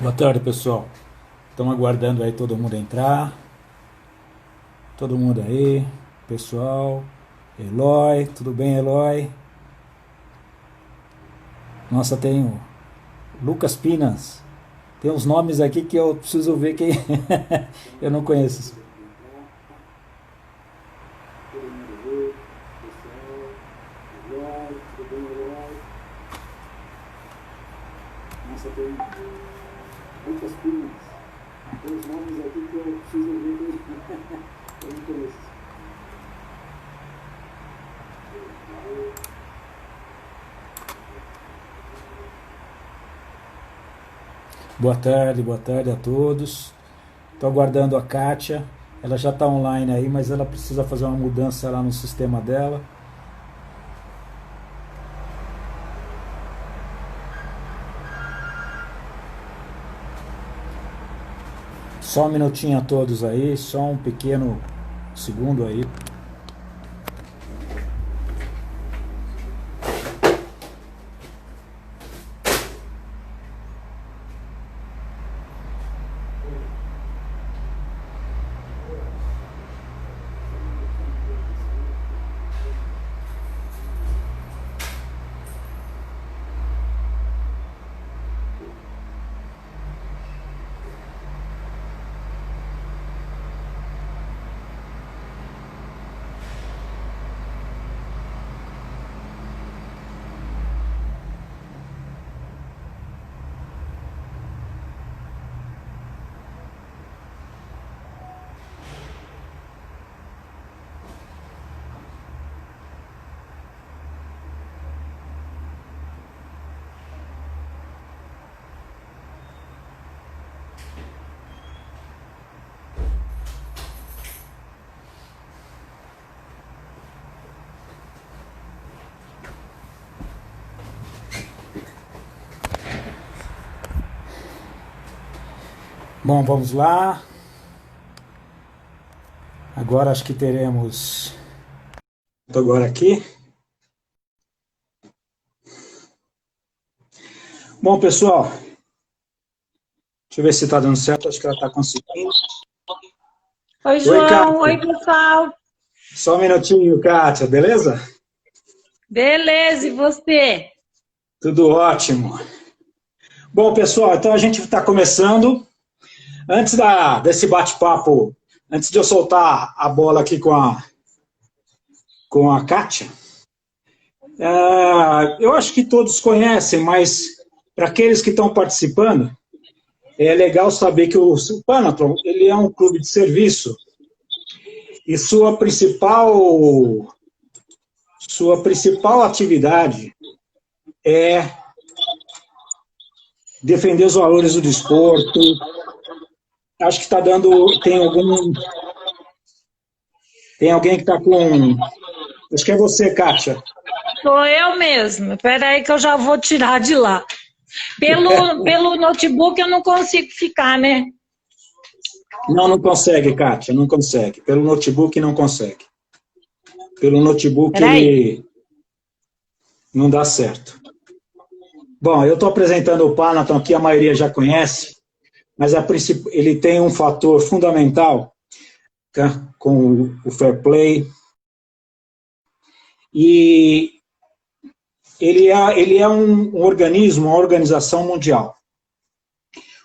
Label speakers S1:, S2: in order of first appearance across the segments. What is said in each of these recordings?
S1: Boa tarde, pessoal. Estamos aguardando aí todo mundo entrar. Todo mundo aí, pessoal. Eloy, tudo bem, Eloy? Nossa, tem o Lucas Pinas. Tem uns nomes aqui que eu preciso ver quem. Eu não conheço. Todo mundo aí, pessoal. Eloy, tudo bem, Eloy? Nossa, tem Lucas Pinas. Tem uns nomes aqui que eu preciso ver quem. Eu não conheço. Boa tarde a todos. Estou aguardando a Kátia. Ela já está online aí, mas ela precisa fazer uma mudança lá no sistema dela. Só um minutinho a todos aí, só um pequeno segundo aí. Bom, vamos lá. Agora acho que teremos. Estou agora aqui. Bom, pessoal, deixa eu ver se está dando certo. Acho que ela está conseguindo.
S2: Oi,
S1: Oi,
S2: João.
S1: Kátia.
S2: Oi, pessoal.
S1: Só um minutinho, Kátia, beleza?
S2: Beleza, e você?
S1: Tudo ótimo. Bom, pessoal, então a gente está começando. Antes desse bate-papo, antes de eu soltar a bola aqui com a Kátia, eu acho que todos conhecem, mas para aqueles que estão participando, é legal saber que o Panathlon, ele é um clube de serviço e sua principal atividade é defender os valores do desporto. Acho que está dando, tem alguém que está com, acho que é você, Kátia.
S2: Sou eu mesmo. Espera aí que eu já vou tirar de lá. Pelo notebook eu não consigo ficar, né?
S1: Não, não consegue, Kátia, não consegue. Pelo notebook não consegue. Pelo notebook
S2: Espera aí.
S1: ele não dá certo. Bom, eu estou apresentando o Panaton aqui, a maioria já conhece, mas ele tem um fator fundamental, tá, com o fair play, e ele é um organismo, uma organização mundial.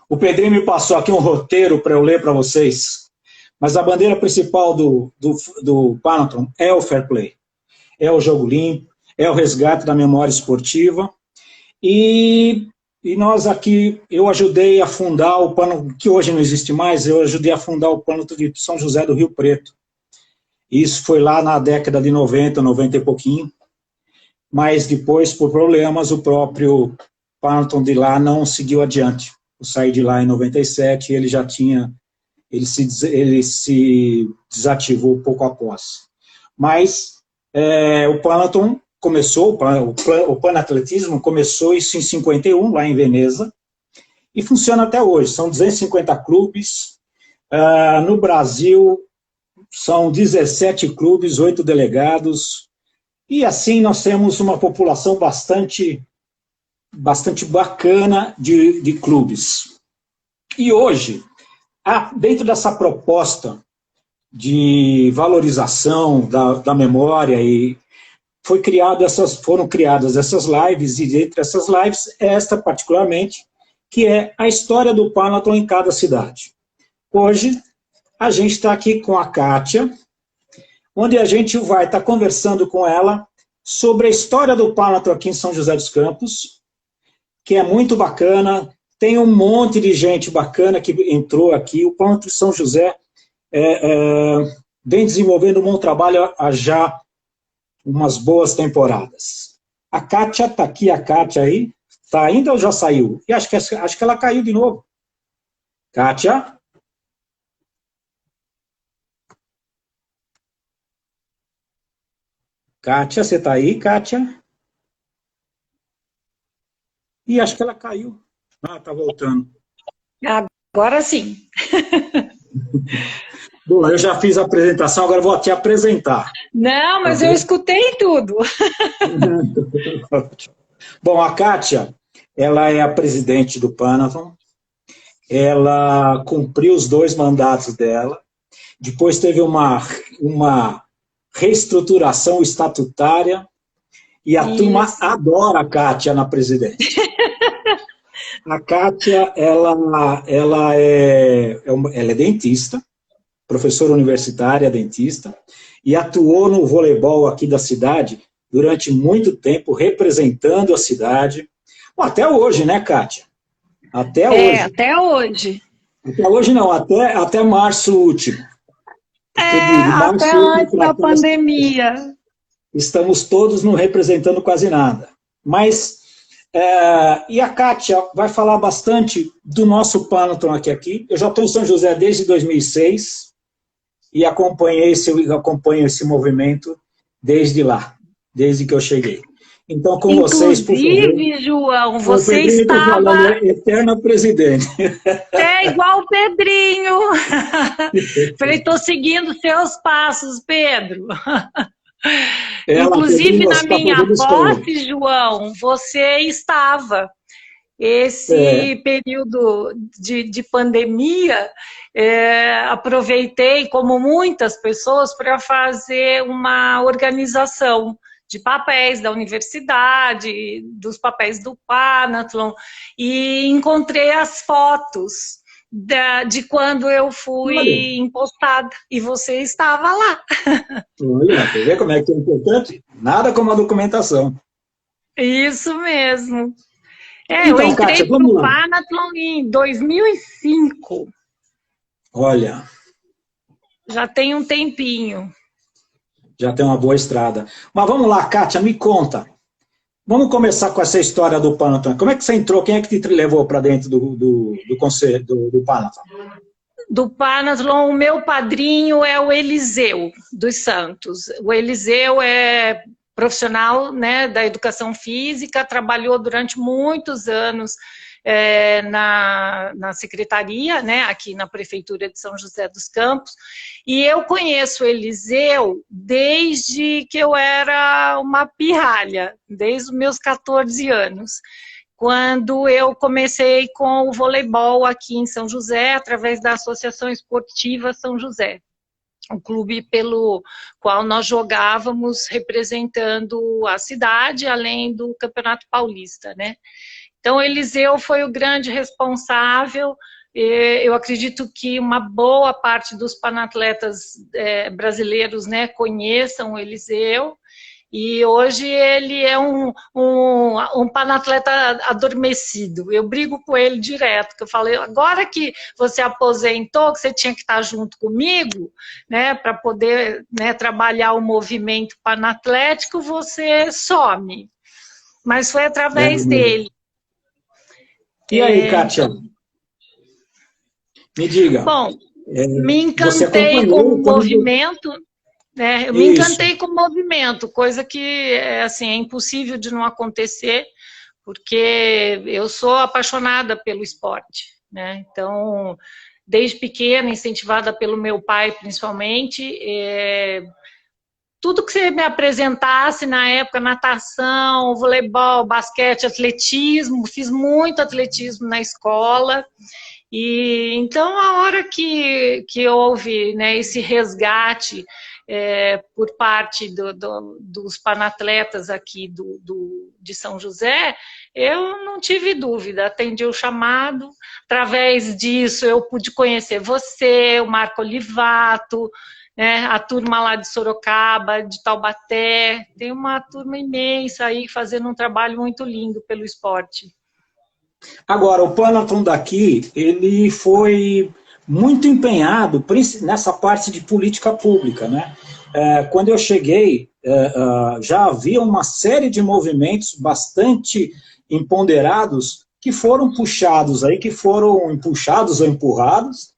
S1: O Pedrinho me passou aqui um roteiro para eu ler para vocês, mas a bandeira principal do Panaton é o fair play, é o jogo limpo, é o resgate da memória esportiva. E nós aqui, eu ajudei a fundar o plano, que hoje não existe mais, eu ajudei a fundar o plano de São José do Rio Preto. Isso foi lá na década de 90, 90 e pouquinho, mas depois, por problemas, o próprio Panton de lá não seguiu adiante. Eu saí de lá em 97 e ele já tinha, ele se desativou pouco após. Mas o Panton começou, o panatletismo começou isso em 51, lá em Veneza, e funciona até hoje. São 250 clubes. No Brasil, são 17 clubes, 8 delegados, e assim nós temos uma população bastante bacana de clubes. E hoje, dentro dessa proposta de valorização da memória, foram criadas essas lives, e entre essas lives, esta particularmente, que é a história do Panathlon em cada cidade. Hoje, a gente está aqui com a Kátia, onde a gente vai estar conversando com ela sobre a história do Panathlon aqui em São José dos Campos, que é muito bacana. Tem um monte de gente bacana que entrou aqui. O Panathlon de São José vem desenvolvendo um bom trabalho há já umas boas temporadas. A Kátia está aqui, a Kátia aí. Está ainda ou já saiu? E acho que ela caiu de novo. Kátia? Kátia, você está aí, Kátia? E acho que ela caiu. Está voltando.
S2: Agora sim.
S1: Bom, eu já fiz a apresentação, agora vou te apresentar.
S2: Não, mas eu escutei tudo.
S1: Bom, a Kátia, ela é a presidente do Panathlon, ela cumpriu os 2 mandatos dela, depois teve uma reestruturação estatutária, e a turma adora a Kátia na presidência. A Kátia, ela é dentista, professora universitária, dentista, e atuou no voleibol aqui da cidade durante muito tempo, representando a cidade. Bom, até hoje, né, Kátia? Até hoje.
S2: Até hoje.
S1: Até hoje não, até março último.
S2: Até antes da pandemia.
S1: Estamos todos não representando quase nada. Mas, e a Kátia vai falar bastante do nosso Panathlon aqui. Eu já estou em São José desde 2006 e acompanho esse movimento desde lá, desde que eu cheguei. Então, com vocês, por favor.
S2: Inclusive, João, você estava...
S1: Eterna presidente.
S2: É igual o Pedrinho. Falei, estou seguindo seus passos, Pedro. Inclusive, na minha posse, João, você estava. Esse período de pandemia, aproveitei, como muitas pessoas, para fazer uma organização de papéis da universidade, dos papéis do Panathlon, e encontrei as fotos de quando eu fui impostada, e você estava lá.
S1: Olha, quer ver como é que é importante? Nada como a documentação.
S2: Isso mesmo.
S1: Então,
S2: eu entrei
S1: Kátia,
S2: para o Panathlon em 2005.
S1: Olha.
S2: Já tem um tempinho.
S1: Já tem uma boa estrada. Mas vamos lá, Kátia, me conta. Vamos começar com essa história do Panathlon. Como é que você entrou? Quem é que te levou para dentro do conselho do Panathlon?
S2: Do Panathlon, o meu padrinho é o Eliseu dos Santos. O Eliseu é profissional, né, da educação física, trabalhou durante muitos anos na secretaria, né, aqui na Prefeitura de São José dos Campos, e eu conheço o Eliseu desde que eu era uma pirralha, desde os meus 14 anos, quando eu comecei com o voleibol aqui em São José, através da Associação Esportiva São José, um clube pelo qual nós jogávamos representando a cidade, além do Campeonato Paulista, né? Então, Eliseu foi o grande responsável. Eu acredito que uma boa parte dos panatletas brasileiros, né, conheçam o Eliseu. E hoje ele é um panatleta adormecido. Eu brigo com ele direto, que eu falei, agora que você aposentou, que você tinha que estar junto comigo, né, para poder, né, trabalhar o movimento panatlético, você some. Mas foi através dele.
S1: E aí, Kátia? Me diga.
S2: Bom, me encantei com o movimento... eu me encantei com o movimento, coisa que assim, é impossível de não acontecer, porque eu sou apaixonada pelo esporte, né? Então, desde pequena, incentivada pelo meu pai, principalmente, tudo que você me apresentasse na época, natação, voleibol, basquete, atletismo, fiz muito atletismo na escola, E então, a hora que houve, né, esse resgate por parte dos panatletas aqui de São José, eu não tive dúvida, atendi o chamado. Através disso, eu pude conhecer você, o Marco Olivato, né, a turma lá de Sorocaba, de Taubaté. Tem uma turma imensa aí fazendo um trabalho muito lindo pelo esporte.
S1: Agora, o Panathon daqui, ele foi muito empenhado nessa parte de política pública, né? Quando eu cheguei, já havia uma série de movimentos bastante empoderados que foram puxados aí, que foram empuxados ou empurrados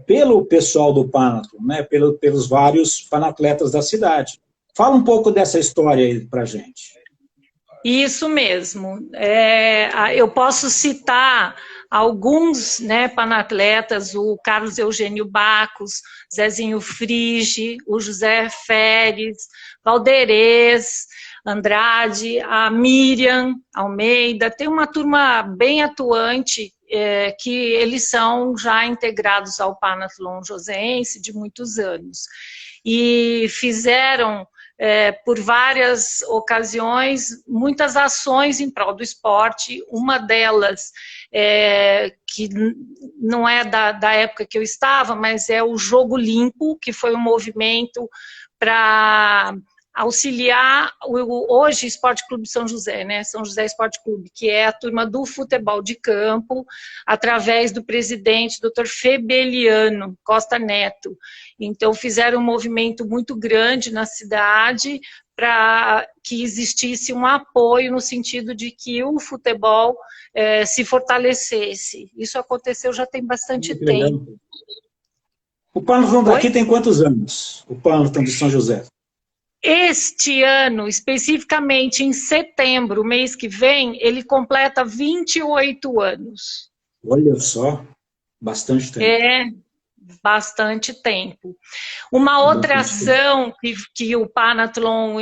S1: pelo pessoal do Panathon, né? Pelos vários panatletas da cidade. Fala um pouco dessa história aí pra gente.
S2: Isso mesmo. Eu posso citar alguns, né, panatletas, o Carlos Eugênio Bacos, Zezinho Frige, o José Feres, Valderez, Andrade, a Miriam Almeida. Tem uma turma bem atuante, que eles são já integrados ao Panathlon Joseense de muitos anos. E fizeram por várias ocasiões, muitas ações em prol do esporte. Uma delas, que não é da época que eu estava, mas é o Jogo Limpo, que foi um movimento para auxiliar hoje Esporte Clube São José, né? São José Esporte Clube, que é a turma do futebol de campo, através do presidente, Dr. Febeliano Costa Neto. Então, fizeram um movimento muito grande na cidade para que existisse um apoio no sentido de que o futebol se fortalecesse. Isso aconteceu já tem bastante tempo.
S1: O Panathon daqui tem quantos anos? O Panathon de São José?
S2: Este ano, especificamente em setembro, mês que vem, ele completa 28 anos.
S1: Olha só, bastante tempo.
S2: Bastante tempo. Uma outra ação que o Panathlon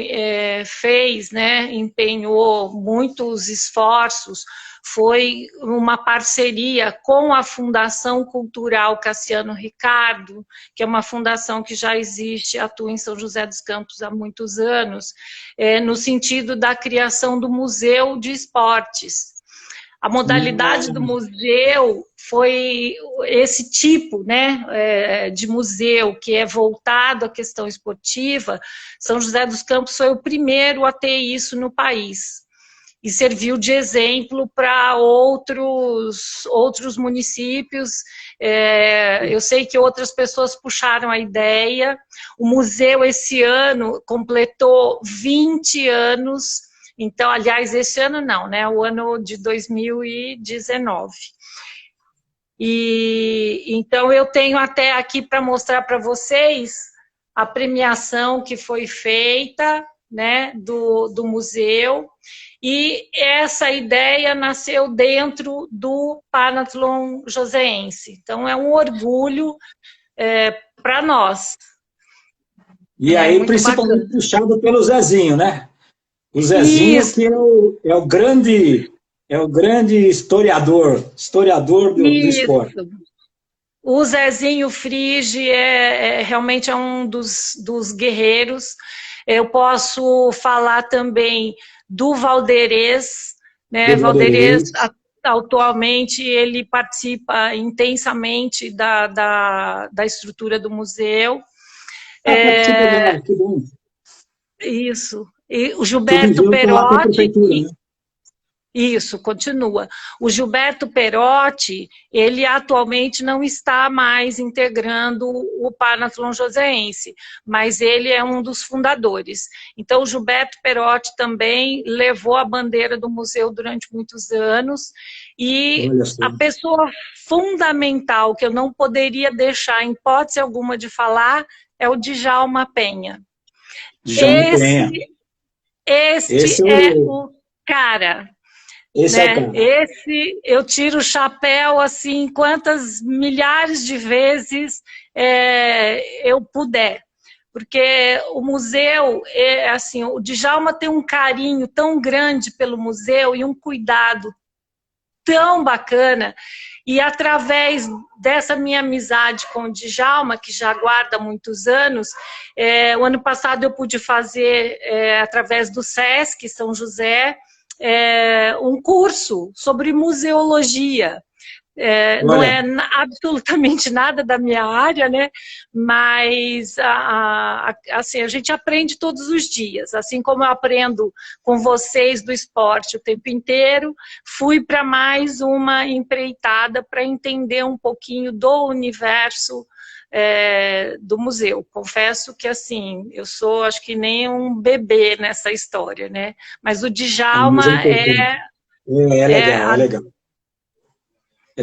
S2: fez, né, empenhou muitos esforços, foi uma parceria com a Fundação Cultural Cassiano Ricardo, que é uma fundação que já existe, atua em São José dos Campos há muitos anos, no sentido da criação do Museu de Esportes. A modalidade do museu foi esse tipo, né, de museu que é voltado à questão esportiva. São José dos Campos foi o primeiro a ter isso no país e serviu de exemplo para outros municípios. Eu sei que outras pessoas puxaram a ideia. O museu esse ano completou 20 anos. Então, aliás, esse ano não, né? O ano de 2019. Então, eu tenho até aqui para mostrar para vocês a premiação que foi feita, né, do museu. E essa ideia nasceu dentro do Panathlon Joseense. Então, é um orgulho para nós.
S1: E aí, principalmente bacana. Puxado pelo Zezinho, né? O Zezinho, isso, que é o grande historiador do esporte.
S2: O Zezinho Frige realmente é um dos guerreiros. Eu posso falar também do Valderez, né? Valderez, atualmente, ele participa intensamente da estrutura do museu.
S1: Que bom.
S2: Isso. E o Gilberto Perotti,
S1: né?
S2: Isso, continua. O Gilberto Perotti, ele atualmente não está mais integrando o Panathlon Joseense, mas ele é um dos fundadores. Então, o Gilberto Perotti também levou a bandeira do museu durante muitos anos, e a pessoa fundamental que eu não poderia deixar, em hipótese alguma, de falar, é o Djalma Penha. Esse é o cara. Esse eu tiro o chapéu assim quantas milhares de vezes eu puder, porque o museu assim, o Djalma tem um carinho tão grande pelo museu e um cuidado tão bacana E através dessa minha amizade com o Djalma, que já guarda muitos anos, o ano passado eu pude fazer, através do SESC São José, um curso sobre museologia. Não é absolutamente nada da minha área, né? Mas assim, a gente aprende todos os dias. Assim como eu aprendo com vocês do esporte o tempo inteiro, fui para mais uma empreitada para entender um pouquinho do universo do museu. Confesso que, assim, eu sou, acho que nem um bebê nessa história, né? Mas o Djalma
S1: legal, é legal. É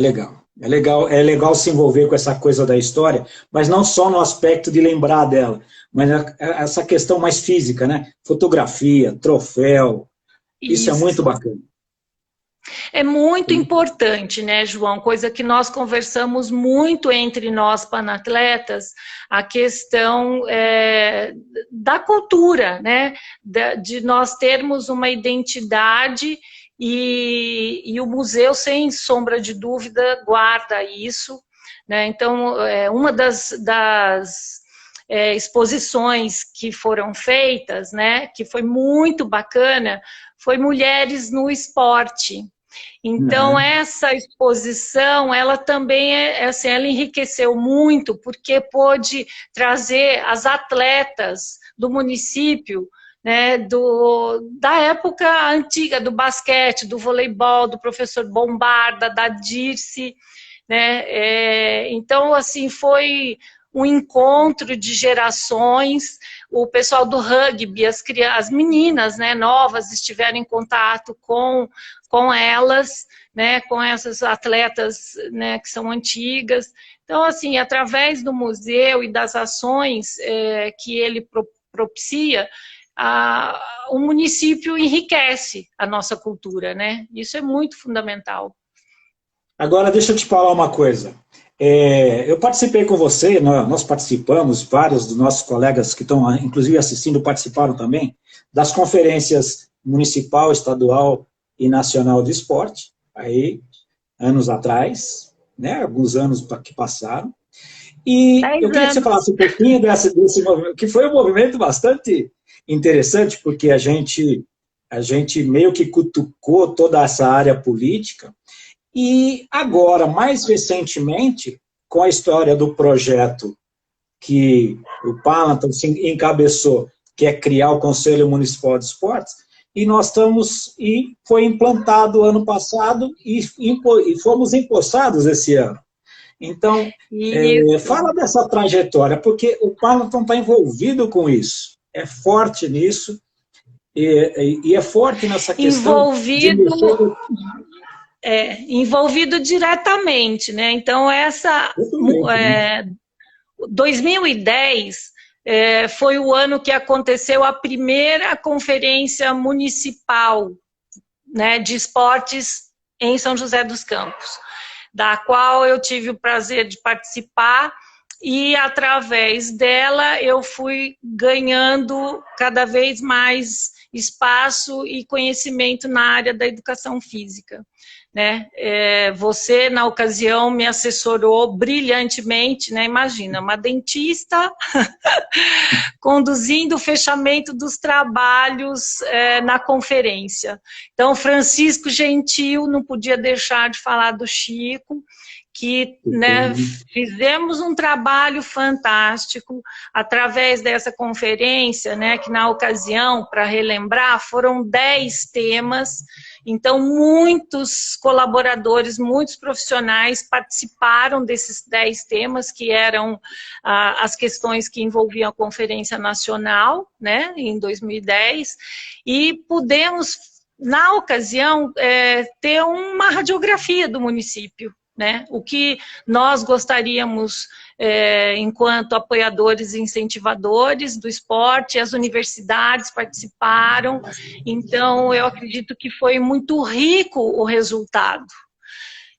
S1: legal. É legal se envolver com essa coisa da história, mas não só no aspecto de lembrar dela, mas essa questão mais física, né? Fotografia, troféu, isso é muito bacana.
S2: É muito importante, né, João? Coisa que nós conversamos muito entre nós panatletas, a questão da cultura, né? De nós termos uma identidade. E o museu, sem sombra de dúvida, guarda isso, né? Então, uma das exposições que foram feitas, né, que foi muito bacana, foi Mulheres no Esporte. Então, essa exposição, ela também, assim, ela enriqueceu muito, porque pôde trazer as atletas do município, né, da época antiga, do basquete, do voleibol, do professor Bombarda, da Dirce, né, então, assim, foi um encontro de gerações, o pessoal do rugby, as meninas, né, novas, estiveram em contato com elas, né, com essas atletas, né, que são antigas. Então, assim, através do museu e das ações que ele propicia, o município enriquece a nossa cultura, né? Isso é muito fundamental.
S1: Agora, deixa eu te falar uma coisa. Eu participei com você, nós participamos, vários dos nossos colegas que estão, inclusive, assistindo, participaram também, das conferências municipal, estadual e nacional de esporte, aí, anos atrás, né? Alguns anos que passaram. E eu queria que você falasse um pouquinho desse movimento, que foi um movimento bastante interessante, porque a gente meio que cutucou toda essa área política, e agora, mais recentemente, com a história do projeto que o Panathlon encabeçou, que é criar o Conselho Municipal de Esportes, e foi implantado ano passado e fomos empossados esse ano. Então, fala dessa trajetória, porque o Panathlon está envolvido com isso, é forte nisso, e é forte nessa questão
S2: envolvido diretamente, né? Então, 2010 foi o ano que aconteceu a primeira conferência municipal, né, de esportes em São José dos Campos, da qual eu tive o prazer de participar, e através dela eu fui ganhando cada vez mais espaço e conhecimento na área da educação física, né? Você, na ocasião, me assessorou brilhantemente, né? Imagina, uma dentista conduzindo o fechamento dos trabalhos na conferência. Então, Francisco Gentil, não podia deixar de falar do Chico, que, né, fizemos um trabalho fantástico através dessa conferência, né, que na ocasião, para relembrar, foram 10 temas. Então, muitos colaboradores, muitos profissionais participaram desses 10 temas, que eram as questões que envolviam a Conferência Nacional, né, em 2010, e pudemos, na ocasião, ter uma radiografia do município, né? O que nós gostaríamos, enquanto apoiadores e incentivadores do esporte, as universidades participaram, então eu acredito que foi muito rico o resultado.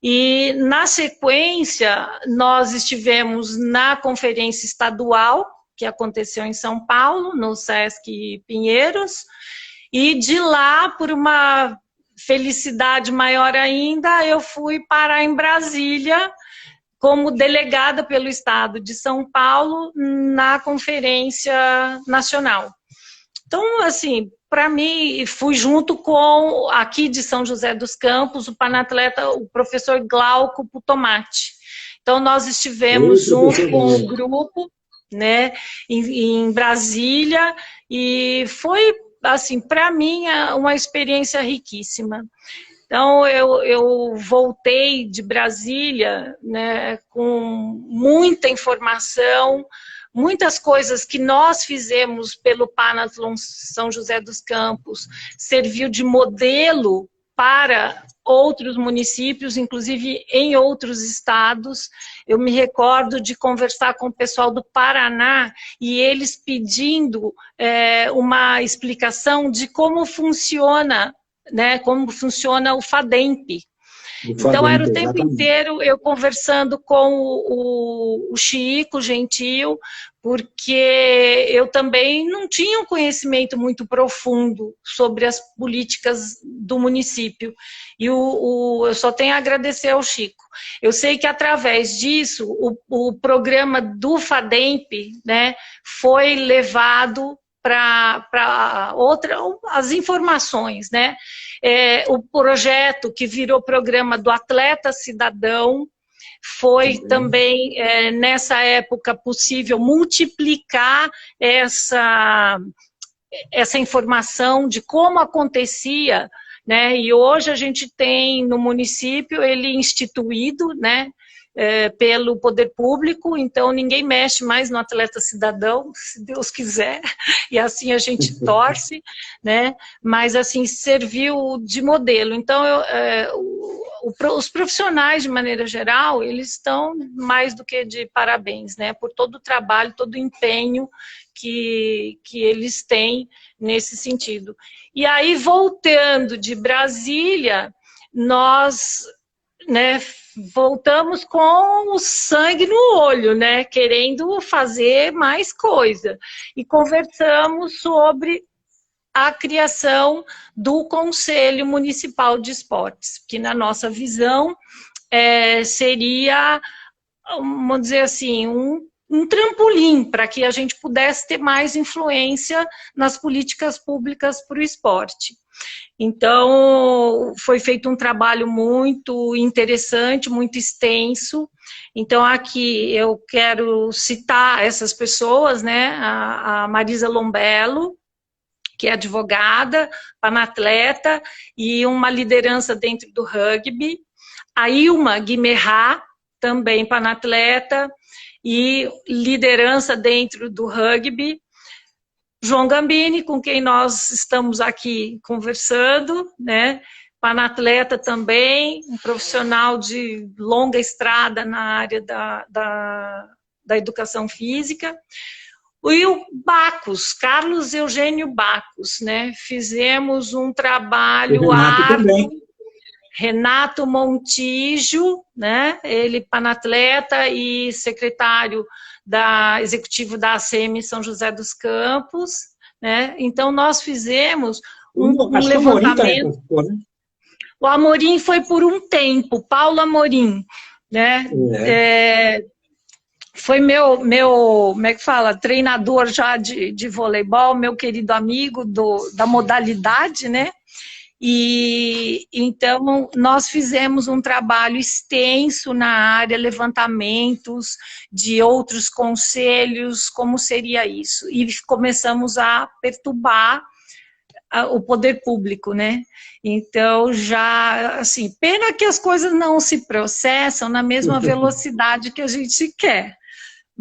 S2: E, na sequência, nós estivemos na conferência estadual, que aconteceu em São Paulo, no Sesc Pinheiros, e de lá, por uma felicidade maior ainda, eu fui parar em Brasília como delegada pelo Estado de São Paulo na Conferência Nacional. Então, assim, para mim, fui junto com, aqui de São José dos Campos, o panatleta, o professor Glauco Putomati. Então, nós estivemos junto com o grupo, né, em Brasília, e foi, assim, para mim, uma experiência riquíssima. Então, eu voltei de Brasília, né, com muita informação, muitas coisas que nós fizemos pelo Panathlon São José dos Campos serviu de modelo para outros municípios, inclusive em outros estados. Eu me recordo de conversar com o pessoal do Paraná e eles pedindo uma explicação de como funciona, né, como funciona o FADEMP. Então, era o tempo inteiro eu conversando com o Chico Gentil, porque eu também não tinha um conhecimento muito profundo sobre as políticas do município. E eu só tenho a agradecer ao Chico. Eu sei que, através disso, o programa do FADEMP, né, foi levado para as informações, né? O projeto que virou programa do Atleta Cidadão, foi também, nessa época, possível multiplicar essa informação de como acontecia, né? E hoje a gente tem no município ele instituído, né, pelo poder público, então ninguém mexe mais no Atleta Cidadão, se Deus quiser, e assim a gente torce, né? Mas assim, serviu de modelo. Então, os profissionais, de maneira geral, eles estão mais do que de parabéns, né? Por todo o trabalho, todo o empenho que eles têm nesse sentido. E aí, voltando de Brasília, nós, né, voltamos com o sangue no olho, né, querendo fazer mais coisa. E conversamos sobre a criação do Conselho Municipal de Esportes, que na nossa visão seria, vamos dizer assim, um trampolim para que a gente pudesse ter mais influência nas políticas públicas para o esporte. Então, foi feito um trabalho muito interessante, muito extenso. Então, aqui eu quero citar essas pessoas, né? A Marisa Lombello, que é advogada, panatleta e uma liderança dentro do rugby. A Ilma Guimerá, também panatleta e liderança dentro do rugby. João Gambini, com quem nós estamos aqui conversando, né? Panatleta também, um profissional de longa estrada na área da educação física. E o Bacos, Carlos Eugênio Bacos, né? Fizemos um trabalho árduo. Renato Montijo, né? Ele panatleta e secretário executivo da ACM São José dos Campos, né? Então nós fizemos um levantamento. O Amorim foi por um tempo, Paulo Amorim, né? Foi meu, como é que fala, treinador já de voleibol, meu querido amigo da modalidade, né? E então nós fizemos um trabalho extenso na área, levantamentos de outros conselhos, como seria isso, e começamos a perturbar o poder público, né? Então já, assim, pena que as coisas não se processam na mesma velocidade que a gente quer.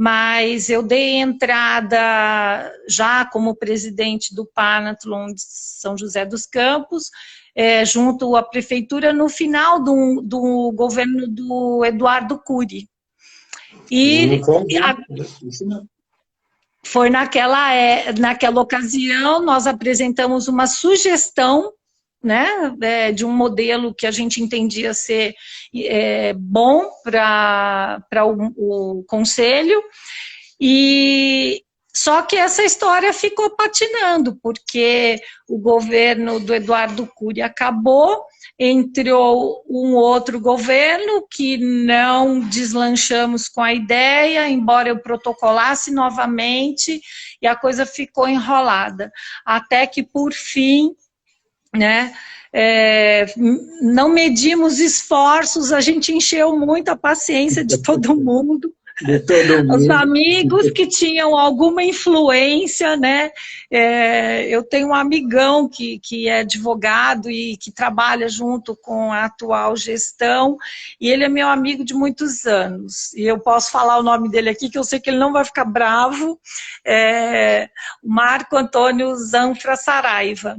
S2: Mas eu dei entrada já como presidente do Panathlon de São José dos Campos, junto à prefeitura, no final do governo do Eduardo Cury. E foi naquela ocasião, nós apresentamos uma sugestão, né, de um modelo que a gente entendia ser bom para o conselho, e Só que essa história ficou patinando, porque o governo do Eduardo Cury acabou, entrou um outro governo que não deslanchamos com a ideia, embora eu protocolasse novamente, e a coisa ficou enrolada. Até que, por fim, né, não medimos esforços, a gente encheu muito a paciência de todo mundo. Os amigos que tinham alguma influência, né? Eu tenho um amigão que é advogado e que trabalha junto com a atual gestão, e ele é meu amigo de muitos anos. E eu posso falar o nome dele aqui, que eu sei que ele não vai ficar bravo. O Marco Antônio Zanfra Saraiva.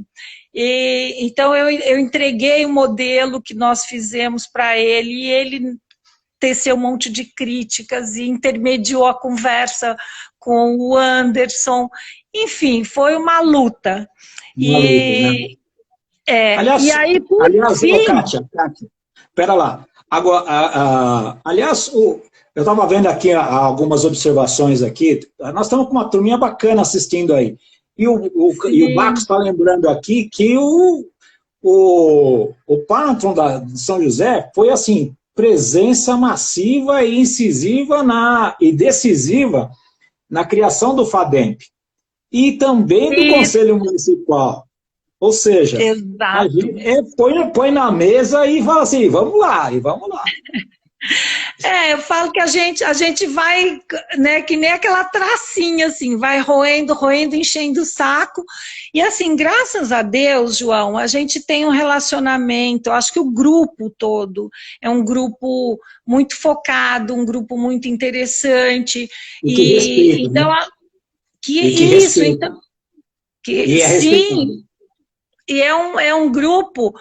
S2: Então, eu entreguei o modelo que nós fizemos para ele, e ele teceu um monte de críticas e intermediou a conversa com o Anderson. Enfim, foi uma luta.
S1: Aliás,
S2: e aí, por fim...
S1: Kátia, espera lá. Agora, aliás, eu estava vendo aqui algumas observações aqui. Nós estamos com uma turminha bacana assistindo aí. E o Baco está lembrando aqui que o Panatron de São José foi assim, presença massiva e incisiva e decisiva na criação do FADEMP e também do Conselho Municipal. Ou seja, a gente põe na mesa e fala assim, vamos lá.
S2: Eu falo que a gente vai, né, que nem aquela tracinha, assim, vai roendo, enchendo o saco. E assim, graças a Deus, João, a gente tem um relacionamento, eu acho que o grupo todo é um grupo muito focado, um grupo muito interessante.
S1: E que respeita,
S2: então,
S1: né?
S2: Sim. E é um grupo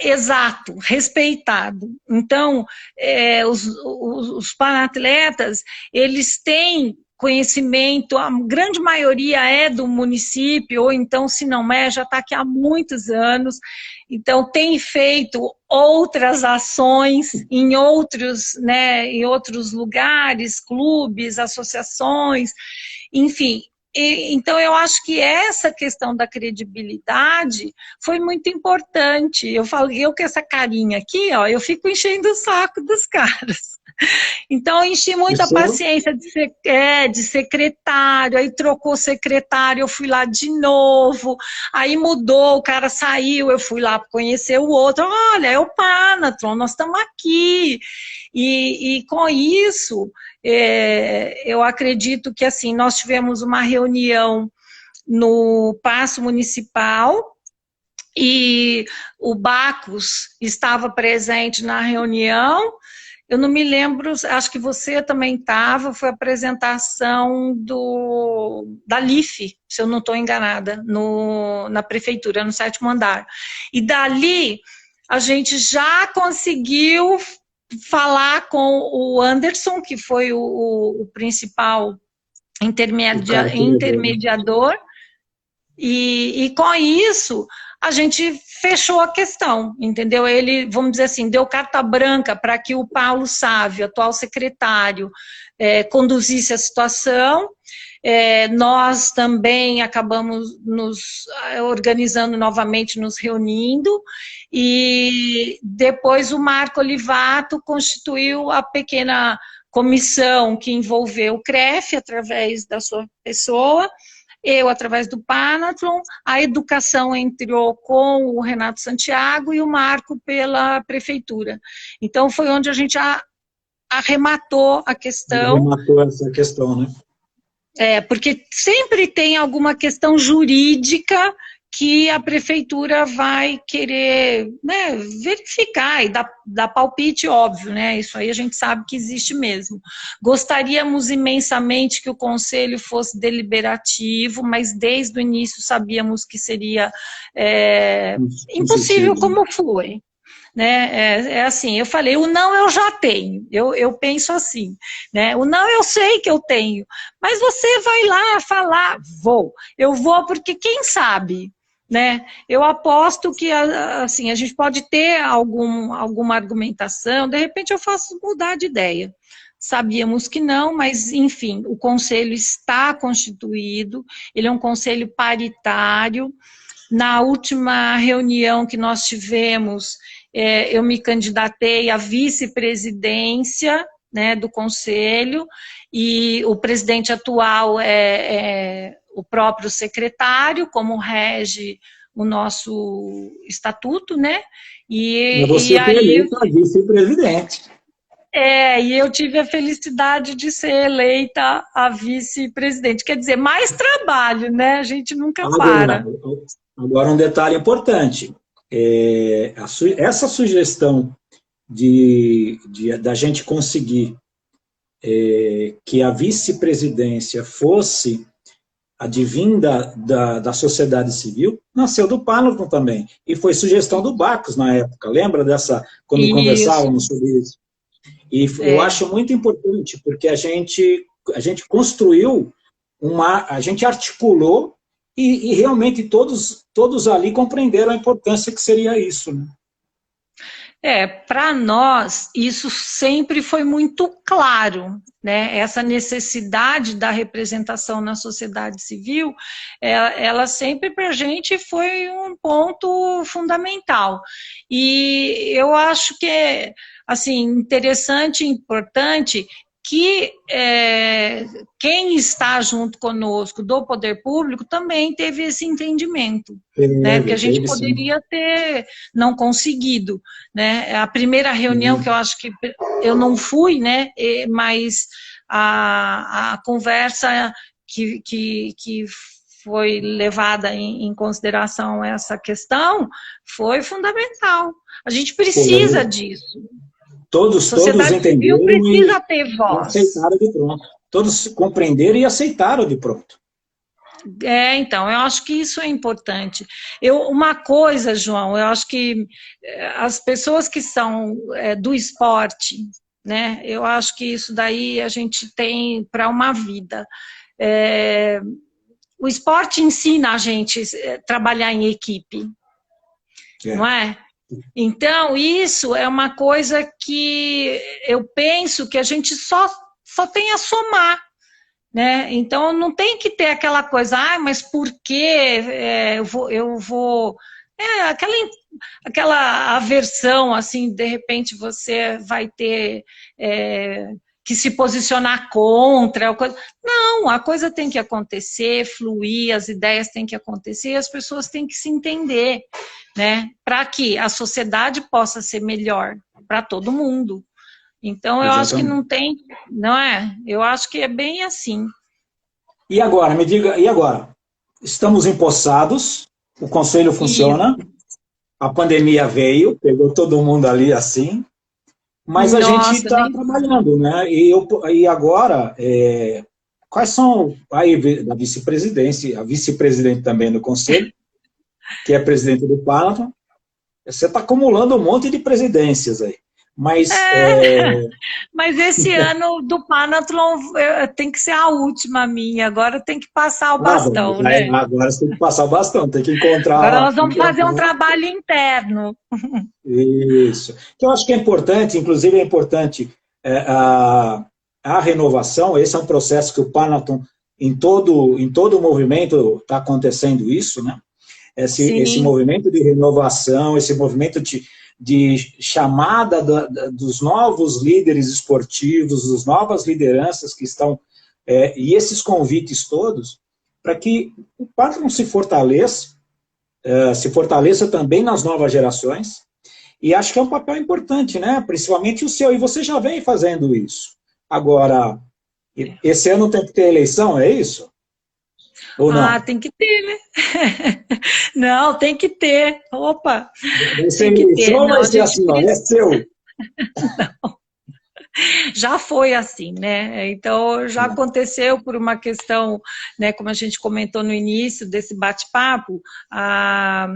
S2: exato, respeitado. Então, os panatletas, eles têm conhecimento, a grande maioria é do município, ou então, se não é, já está aqui há muitos anos. Então, tem feito outras ações em outros lugares, clubes, associações, enfim. Então, eu acho que essa questão da credibilidade foi muito importante. Eu com essa carinha aqui, ó, eu fico enchendo o saco dos caras. Então, eu enchi muita paciência de secretário, aí trocou secretário, eu fui lá de novo, aí mudou, o cara saiu, eu fui lá conhecer o outro. Olha, é o Panatron, nós estamos aqui. E com isso... eu acredito que assim, nós tivemos uma reunião no Paço Municipal e o Bacos estava presente na reunião. Eu não me lembro, acho que você também estava, foi a apresentação da LIF, se eu não estou enganada, na prefeitura, no 7º andar. E dali a gente já conseguiu falar com o Anderson, que foi o principal intermediador, e com isso a gente fechou a questão, entendeu? Ele, vamos dizer assim, deu carta branca para que o Paulo Sávio, atual secretário, conduzisse a situação. Nós também acabamos nos organizando novamente, nos reunindo, e depois o Marco Olivato constituiu a pequena comissão que envolveu o CREF, através da sua pessoa, eu através do Panatron, a educação entrou com o Renato Santiago e o Marco pela prefeitura. Então foi onde a gente arrematou a questão.
S1: Arrematou essa questão, né?
S2: Porque sempre tem alguma questão jurídica que a prefeitura vai querer, né, verificar e dar palpite, óbvio, né? Isso aí a gente sabe que existe mesmo. Gostaríamos imensamente que o conselho fosse deliberativo, mas desde o início sabíamos que seria impossível, como foi. Né? Assim, eu falei, o não eu já tenho, eu penso assim, né? O não eu sei que eu tenho, mas você vai lá falar, eu vou porque quem sabe, né? Eu aposto que assim, a gente pode ter alguma argumentação, de repente eu faço mudar de ideia, sabíamos que não, mas, enfim, o conselho está constituído, ele é um conselho paritário. Na última reunião que nós tivemos, eu me candidatei à vice-presidência, né, do conselho, e o presidente atual é o próprio secretário, como rege o nosso estatuto, né?
S1: Mas você foi eleita vice-presidente.
S2: E eu tive a felicidade de ser eleita a vice-presidente. Quer dizer, mais trabalho, né? A gente nunca para.
S1: Agora, um detalhe importante. Essa sugestão da gente conseguir que a vice-presidência fosse advinda da sociedade civil, nasceu do Panotton também. E foi sugestão do Bacos na época. Lembra dessa, quando conversávamos sobre isso? E eu acho muito importante, porque a gente construiu a gente articulou e realmente todos ali compreenderam a importância que seria isso, né?
S2: Para nós, isso sempre foi muito claro, né? Essa necessidade da representação na sociedade civil, ela sempre para a gente foi um ponto fundamental. E eu acho que é assim, interessante e importante que quem está junto conosco do poder público também teve esse entendimento, né? Porque a gente poderia ter não conseguido, né? A primeira reunião que eu acho que eu não fui, né? Mas a conversa que foi levada em consideração essa questão foi fundamental. A gente precisa disso.
S1: Todos entenderam
S2: precisa ter voz.
S1: E aceitaram de pronto. Todos compreenderam e aceitaram de pronto.
S2: Então, eu acho que isso é importante. Uma coisa, João, eu acho que as pessoas que são do esporte, né, eu acho que isso daí a gente tem para uma vida. O esporte ensina a gente a trabalhar em equipe, não é? Então, isso é uma coisa que eu penso que a gente só tem a somar, né? Então, não tem que ter aquela coisa, mas por que eu vou... aquela aversão, assim, de repente você vai ter que se posicionar contra. Não, a coisa tem que acontecer, fluir, as ideias têm que acontecer, as pessoas têm que se entender, né? Para que a sociedade possa ser melhor para todo mundo. Então, eu acho que não tem, não é? Eu acho que é bem assim.
S1: E agora, me diga, Estamos empossados, o conselho funciona, a pandemia veio, pegou todo mundo ali assim, mas a gente está trabalhando, né? E agora, quais são aí a vice-presidência, a vice-presidente também do conselho, que é presidente do Panotton, você está acumulando um monte de presidências aí. Mas
S2: esse ano do Panotton tem que ser a última minha, agora tem que passar o bastão, né?
S1: Agora você tem que passar o bastão, tem que encontrar...
S2: Agora nós vamos fazer um trabalho interno.
S1: Isso. Que eu acho que é importante, inclusive é importante a renovação, esse é um processo que o Panotton, em todo o movimento, está acontecendo isso, né? Esse movimento de renovação, esse movimento de chamada dos novos líderes esportivos, das novas lideranças que estão, e esses convites todos, para que o Panotton se fortaleça também nas novas gerações, e acho que é um papel importante, né? Principalmente o seu, e você já vem fazendo isso. Agora, esse ano tem que ter eleição, é isso? Ou não?
S2: Tem que ter, né? Não, tem que ter. Opa!
S1: Tem que ter. Não vai ser assim, é seu.
S2: Não. Já foi assim, né? Então, já aconteceu por uma questão, né, como a gente comentou no início desse bate-papo, a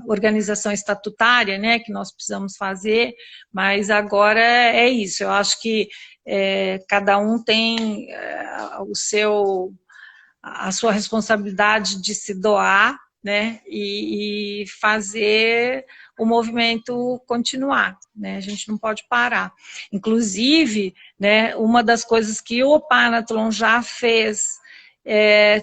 S2: organização estatutária, né, que nós precisamos fazer, mas agora é isso. Eu acho que cada um tem a sua responsabilidade de se doar, né, e fazer o movimento continuar, né, a gente não pode parar. Inclusive, né, uma das coisas que o Panathlon já fez,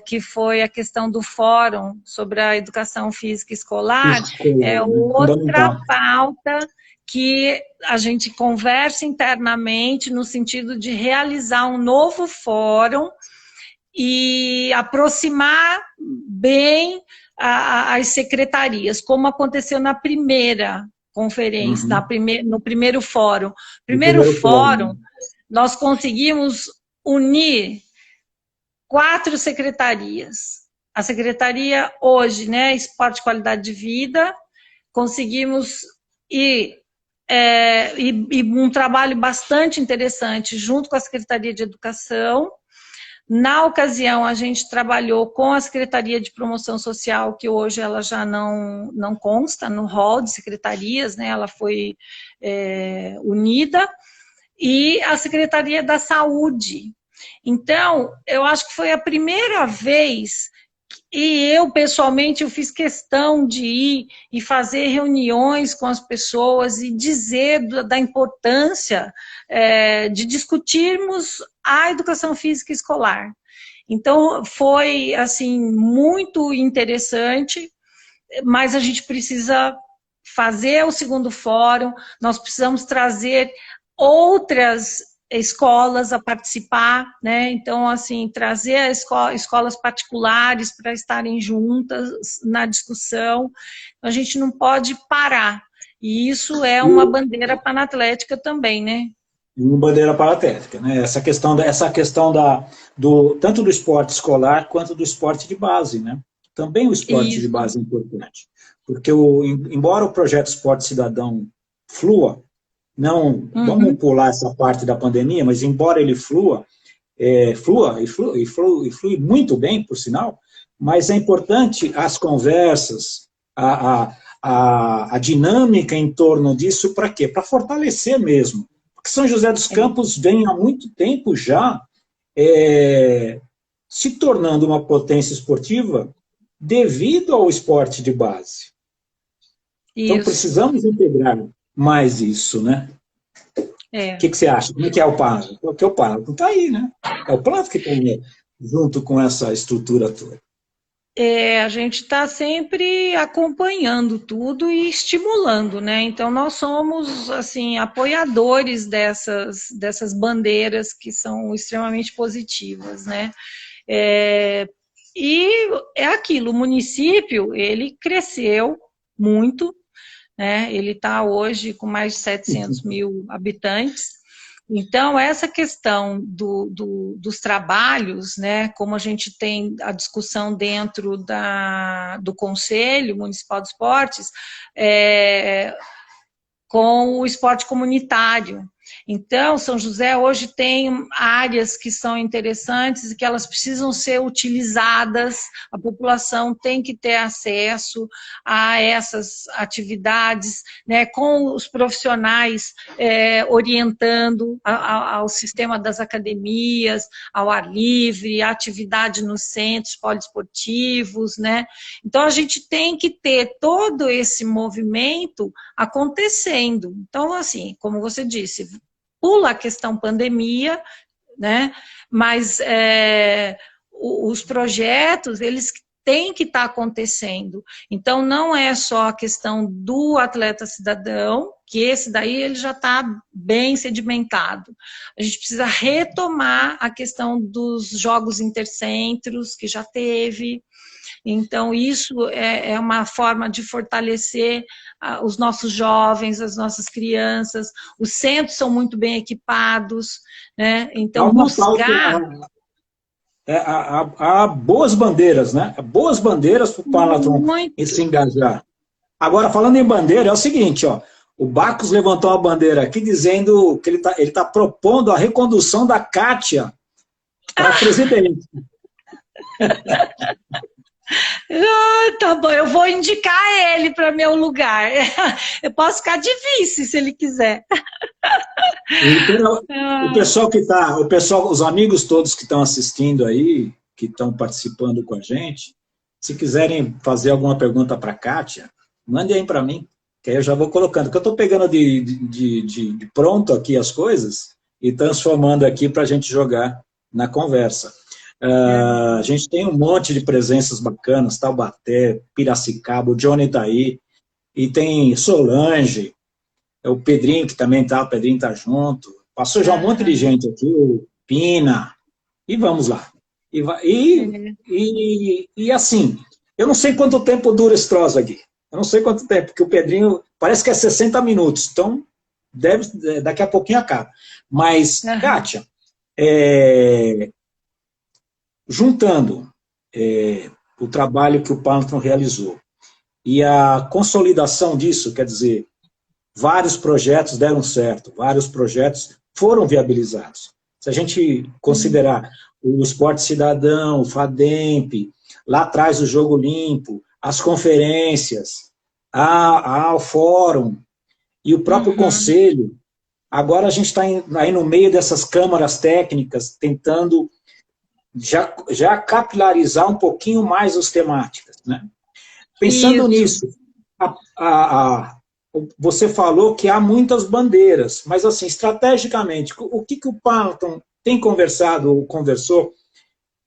S2: que foi a questão do fórum sobre a educação física escolar, é outra pauta que a gente conversa internamente no sentido de realizar um novo fórum e aproximar bem as secretarias, como aconteceu na primeira conferência, no primeiro fórum. Primeiro fórum, nós conseguimos unir 4 secretarias. A secretaria hoje, né, Esporte e Qualidade de Vida, conseguimos e um trabalho bastante interessante junto com a Secretaria de Educação. Na ocasião, a gente trabalhou com a Secretaria de Promoção Social, que hoje ela já não consta no rol de secretarias, né? Ela foi unida, e a Secretaria da Saúde. Então, eu acho que foi a primeira vez, e eu, pessoalmente, eu fiz questão de ir e fazer reuniões com as pessoas e dizer da importância de discutirmos a educação física escolar. Então, foi, assim, muito interessante, mas a gente precisa fazer o segundo fórum, nós precisamos trazer outras escolas a participar, né? Então, assim, trazer escolas particulares para estarem juntas na discussão. A gente não pode parar. E isso é uma bandeira panatlética também, né?
S1: Uma bandeira panatlética, né? Essa questão tanto do esporte escolar quanto do esporte de base, né? Também o esporte de base é importante. Porque, embora o projeto Esporte Cidadão flua, não, vamos pular essa parte da pandemia, mas embora ele flui muito bem, por sinal, mas é importante as conversas, a dinâmica em torno disso, para quê? Para fortalecer mesmo. Porque São José dos Campos vem há muito tempo já se tornando uma potência esportiva devido ao esporte de base. Isso. Então precisamos integrar mais isso, né? O que você acha? Como é que é o Panathlon? Porque o Panathlon está aí, né? É o Panathlon que está junto com essa estrutura toda.
S2: A gente está sempre acompanhando tudo e estimulando, né? Então, nós somos, assim, apoiadores dessas bandeiras que são extremamente positivas, né? E é aquilo, o município, ele cresceu muito, né? Ele está hoje com mais de 700 mil habitantes. Então, essa questão dos trabalhos, né, como a gente tem a discussão dentro do Conselho Municipal de Esportes, com o esporte comunitário. Então, São José hoje tem áreas que são interessantes e que elas precisam ser utilizadas, a população tem que ter acesso a essas atividades, né, com os profissionais orientando ao sistema das academias, ao ar livre, a atividade nos centros poliesportivos, né? Então, a gente tem que ter todo esse movimento acontecendo. Então, assim, como você disse, pula a questão pandemia, né? Mas os projetos, eles têm que estar acontecendo. Então, não é só a questão do atleta cidadão, que esse daí ele já está bem sedimentado. A gente precisa retomar a questão dos jogos intercentros, que já teve. Então, isso é uma forma de fortalecer os nossos jovens, as nossas crianças. Os centros são muito bem equipados, né? Então, buscar...
S1: Há boas bandeiras, né? Boas bandeiras para o Panathlon se engajar. Agora, falando em bandeira, é o seguinte, ó, o Bacos levantou uma bandeira aqui dizendo que ele tá propondo a recondução da Kátia para presidente.
S2: Tá bom, eu vou indicar ele para meu lugar. Eu posso ficar de vice, se ele quiser.
S1: Então, o pessoal que os amigos todos que estão assistindo aí, que estão participando com a gente, Se quiserem fazer alguma pergunta para a Kátia, mande aí para mim, que aí eu já vou colocando. Porque eu estou pegando de pronto aqui as coisas e transformando aqui para a gente jogar na conversa. A gente tem um monte de presenças bacanas, Taubaté, Piracicaba, o Johnny está aí, e tem Solange, o Pedrinho que também está, o Pedrinho está junto, passou já um monte de gente aqui, o Pina, e vamos lá. E assim, eu não sei quanto tempo dura esse troço aqui. Eu não sei quanto tempo, porque o Pedrinho parece que é 60 minutos, então daqui a pouquinho acaba. Mas, Kátia, juntando o trabalho que o Panotron realizou e a consolidação disso, quer dizer, vários projetos deram certo, vários projetos foram viabilizados. Se a gente considerar o Esporte Cidadão, o FADEMP, lá atrás o Jogo Limpo, as conferências, o fórum e o próprio conselho, agora a gente está aí no meio dessas câmaras técnicas, tentando já capilarizar um pouquinho mais as temáticas, né? Pensando nisso, você falou que há muitas bandeiras, mas assim, estrategicamente, o que o Panotron tem conversado ou conversou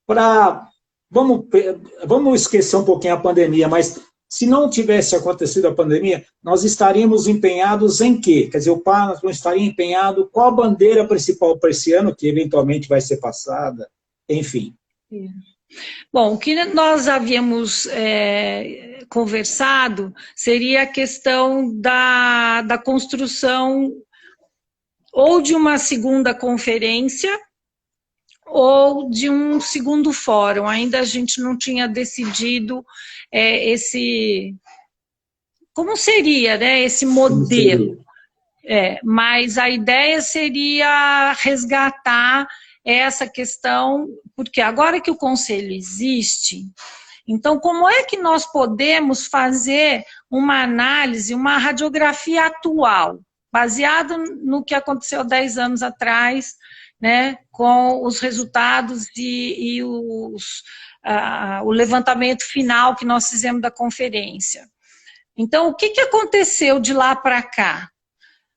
S1: para... Vamos esquecer um pouquinho a pandemia, mas se não tivesse acontecido a pandemia, nós estaríamos empenhados em quê? Quer dizer, o Panotron estaria empenhado, qual a bandeira principal para esse ano, que eventualmente vai ser passada, enfim.
S2: Bom, o que nós havíamos conversado seria a questão da construção ou de uma segunda conferência ou de um segundo fórum. Ainda a gente não tinha decidido como seria, né, esse modelo. Mas a ideia seria resgatar essa questão, porque agora que o Conselho existe, então como é que nós podemos fazer uma análise, uma radiografia atual, baseado no que aconteceu 10 anos atrás, né, com os resultados e o levantamento final que nós fizemos da conferência. Então, o que aconteceu de lá para cá?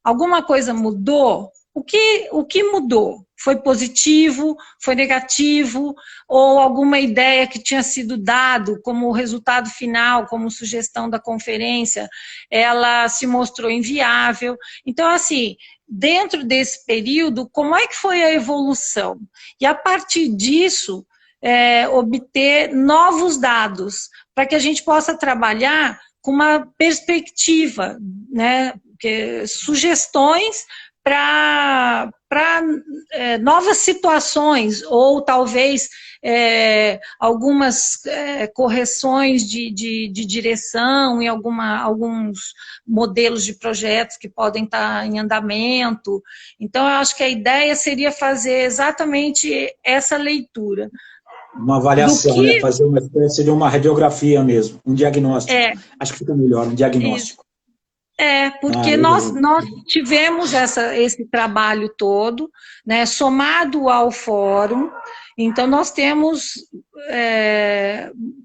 S2: Alguma coisa mudou? O que mudou? Foi positivo? Foi negativo? Ou alguma ideia que tinha sido dado como resultado final, como sugestão da conferência, ela se mostrou inviável? Então, assim, dentro desse período, como é que foi a evolução? E a partir disso, obter novos dados, para que a gente possa trabalhar com uma perspectiva, né, sugestões para novas situações, ou talvez algumas correções de direção em alguns modelos de projetos que podem estar em andamento. Então, eu acho que a ideia seria fazer exatamente essa leitura.
S1: Uma avaliação, né? Fazer uma espécie de uma radiografia mesmo, um diagnóstico. Acho que fica melhor, um diagnóstico.
S2: Porque nós tivemos esse trabalho todo, né, somado ao fórum, então nós temos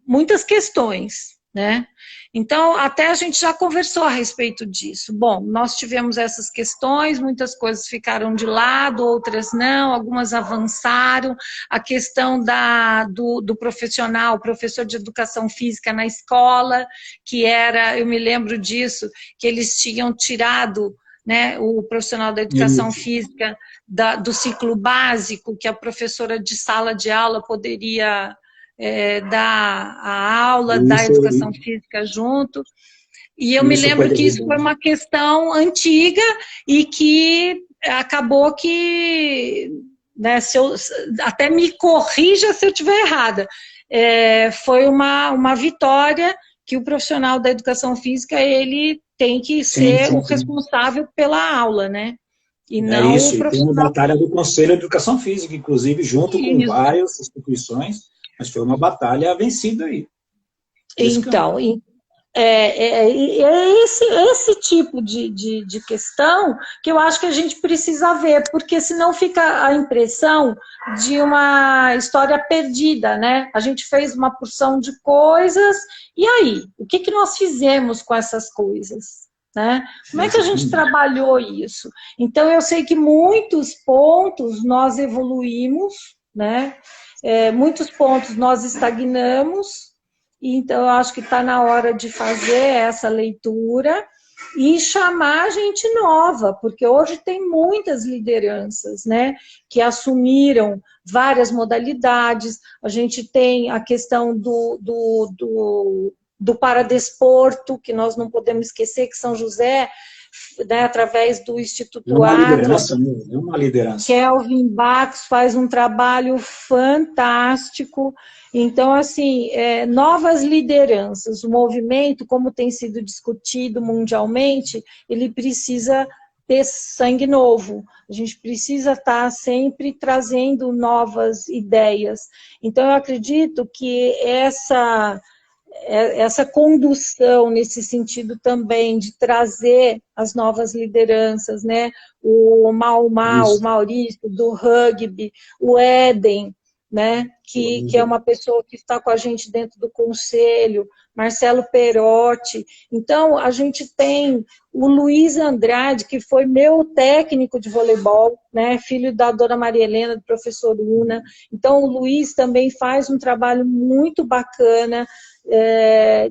S2: muitas questões, né? Então, até a gente já conversou a respeito disso. Bom, nós tivemos essas questões, muitas coisas ficaram de lado, outras não, algumas avançaram. A questão do profissional, professor de educação física na escola, que eu me lembro disso, que eles tinham tirado, né, o profissional da educação física do ciclo básico, que a professora de sala de aula poderia... dar a aula da educação física junto, e eu me lembro que isso foi uma questão antiga e que acabou que, né, até me corrija se eu estiver errada, foi uma vitória que o profissional da educação física, ele tem que ser o responsável pela aula, né? E não
S1: isso, e tem uma batalha do Conselho de Educação Física, inclusive, junto com várias instituições. Mas foi uma batalha vencida aí.
S2: Esse tipo de questão que eu acho que a gente precisa ver, porque senão fica a impressão de uma história perdida, né? A gente fez uma porção de coisas, e aí? O que, que nós fizemos com essas coisas? Né? Como é que a gente trabalhou isso? Então, eu sei que muitos pontos nós evoluímos, né? Muitos pontos nós estagnamos, então eu acho que está na hora de fazer essa leitura e chamar gente nova, porque hoje tem muitas lideranças, né, que assumiram várias modalidades. A gente tem a questão do paradesporto, que nós não podemos esquecer que São José, né, através do Instituto Atlas,
S1: é uma liderança.
S2: Kelvin Bax faz um trabalho fantástico. Então, assim, novas lideranças, o movimento, como tem sido discutido mundialmente, ele precisa ter sangue novo. A gente precisa estar sempre trazendo novas ideias. Então, eu acredito que essa condução nesse sentido também de trazer as novas lideranças, né? O o Maurício do rugby, o Éden, né? Que é uma pessoa que está com a gente dentro do conselho, Marcelo Perotti. Então, a gente tem o Luiz Andrade, que foi meu técnico de voleibol, né? Filho da dona Maria Helena, do professor Una. Então, o Luiz também faz um trabalho muito bacana,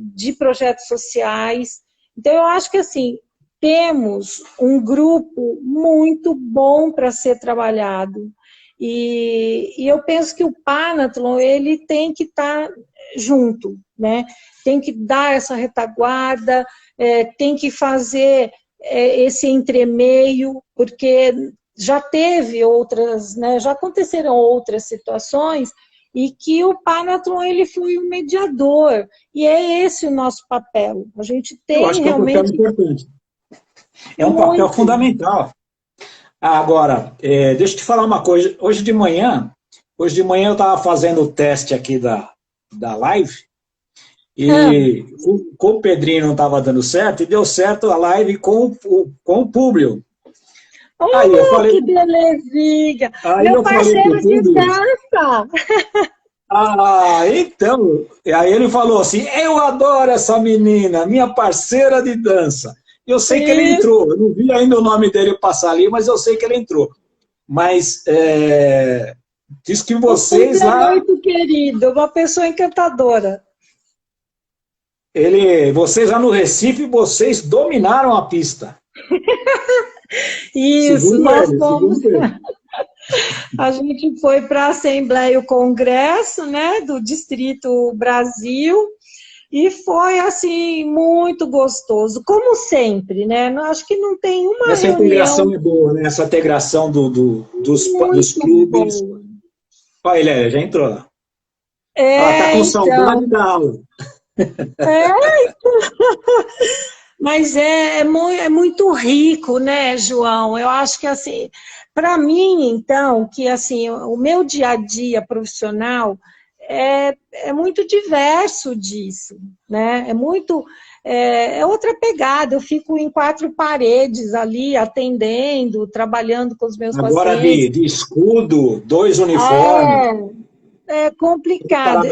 S2: de projetos sociais. Então, eu acho que, assim, temos um grupo muito bom para ser trabalhado. E eu penso que o Panathlon, ele tem que estar junto, né? Tem que dar essa retaguarda, tem que fazer esse entremeio, porque já teve outras, né? Já aconteceram outras situações e que o Panathlon, ele foi um mediador, e é esse o nosso papel. A gente tem realmente...
S1: É um papel importante. É um papel fundamental. Agora, deixa eu te falar uma coisa. Hoje de manhã eu estava fazendo o teste aqui da live, e com o Pedrinho não estava dando certo, e deu certo a live com o Públio.
S2: Oh, aí eu falei, que belezinha! Meu parceiro de dança!
S1: Então, aí ele falou assim, eu adoro essa menina, minha parceira de dança. Eu sei que ele entrou, eu não vi ainda o nome dele passar ali, mas eu sei que ele entrou. Mas diz que vocês lá...
S2: é muito querido, uma pessoa encantadora.
S1: Vocês lá no Recife, vocês dominaram a pista.
S2: Isso, nós fomos... A gente foi para a Assembleia, o Congresso, né, do Distrito Brasil, e foi, assim, muito gostoso, como sempre, né? Acho que não tem uma
S1: essa
S2: reunião...
S1: integração é boa, né? Essa integração dos clubes. Olha, ele já entrou lá. Tá com saudade da aula.
S2: Mas é muito rico, né, João? Eu acho que, assim, para mim, então, que, assim, o meu dia a dia profissional é muito diverso disso, né? É outra pegada. Eu fico em 4 paredes ali, atendendo, trabalhando com os meus pacientes.
S1: Agora de escudo, 2 uniformes.
S2: É complicado.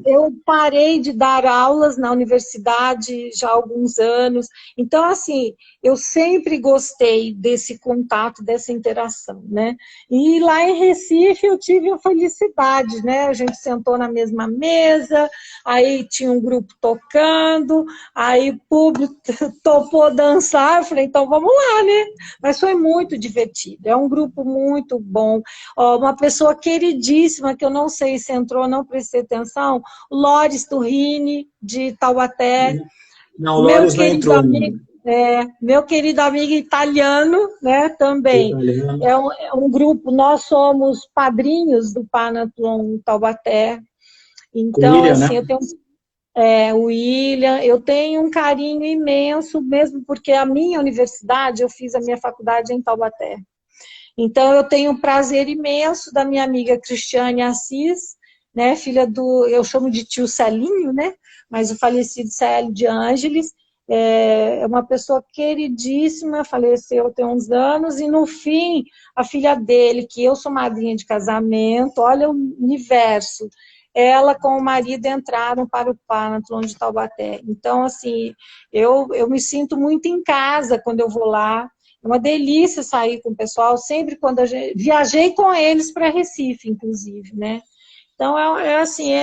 S2: Eu parei de dar aulas na universidade já há alguns anos. Então, assim, eu sempre gostei desse contato, dessa interação, né? E lá em Recife eu tive a felicidade, né? A gente sentou na mesma mesa, aí tinha um grupo tocando, aí o público topou dançar, eu falei, então vamos lá, né? Mas foi muito divertido, é um grupo muito bom. Uma pessoa queridíssima, que eu não sei se entrou, não prestei atenção, o Lores Turrini, de Taubaté.
S1: Não, o Lores não entrou.
S2: Meu querido amigo italiano, né, também. É um grupo, nós somos padrinhos do Panathlon Taubaté. Então,
S1: William,
S2: assim,
S1: né?
S2: eu tenho... o William, eu tenho um carinho imenso, mesmo porque a minha universidade, eu fiz a minha faculdade em Taubaté. Então, eu tenho um prazer imenso da minha amiga Cristiane Assis, né, filha eu chamo de tio Celinho, né, mas o falecido Célio de Ângeles, é uma pessoa queridíssima, faleceu tem uns anos, e no fim, a filha dele, que eu sou madrinha de casamento, olha o universo, ela com o marido entraram para o Panathlon de Taubaté. Então, assim, eu me sinto muito em casa quando eu vou lá, é uma delícia sair com o pessoal, sempre quando viajei com eles para Recife, inclusive, né? Então, assim,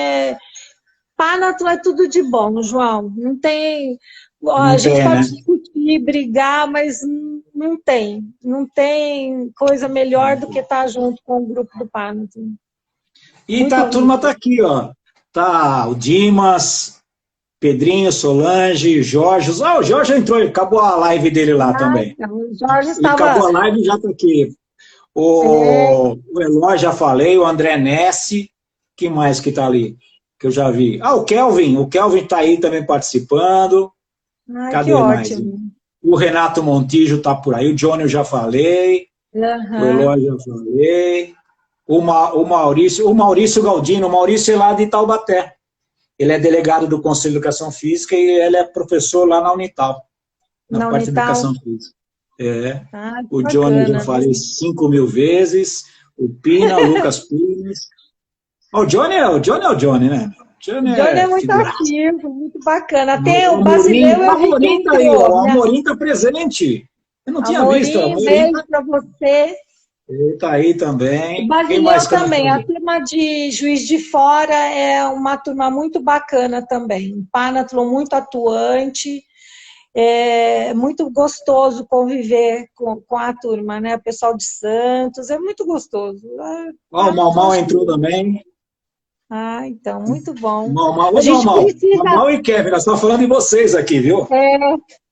S2: Panathlon é tudo de bom, João, não tem... A gente pode discutir, brigar, mas não tem coisa melhor do que estar junto com o grupo do Panathlon.
S1: E a turma está aqui, ó. Tá o Dimas, Pedrinho, Solange, Jorge. O Jorge entrou, acabou a live dele lá também.
S2: Então, o Jorge estava...
S1: Acabou a live e já está aqui. O Eloy, já falei, o André Nessi. Quem mais que está ali? Que eu já vi. O Kelvin está aí também participando. Cadê mais? Ótimo. O Renato Montijo está por aí, o Johnny eu já falei, o Eloy já falei, o Maurício Galdino, o Maurício é lá de Taubaté. Ele é delegado do Conselho de Educação Física e ele é professor lá na Unital, na parte de Educação Física. O Johnny eu já falei 5.000 vezes, o Pina, o Lucas Pires. O Johnny é o Johnny, né?
S2: Johnny é muito ativo, muito bacana. Até o Basileu eu vi que entrou.
S1: Aí, ó, o Amorim está presente. Eu não tinha visto.
S2: Amorim, beijo para você.
S1: Ele está aí também.
S2: O Basileu também. A turma de Juiz de Fora é uma turma muito bacana também. Um Panathlon muito atuante. É muito gostoso conviver com a turma, né? O pessoal de Santos, é muito gostoso.
S1: O Mal entrou também.
S2: Então, muito bom.
S1: Mal e Kevin, nós estamos falando de vocês aqui, viu?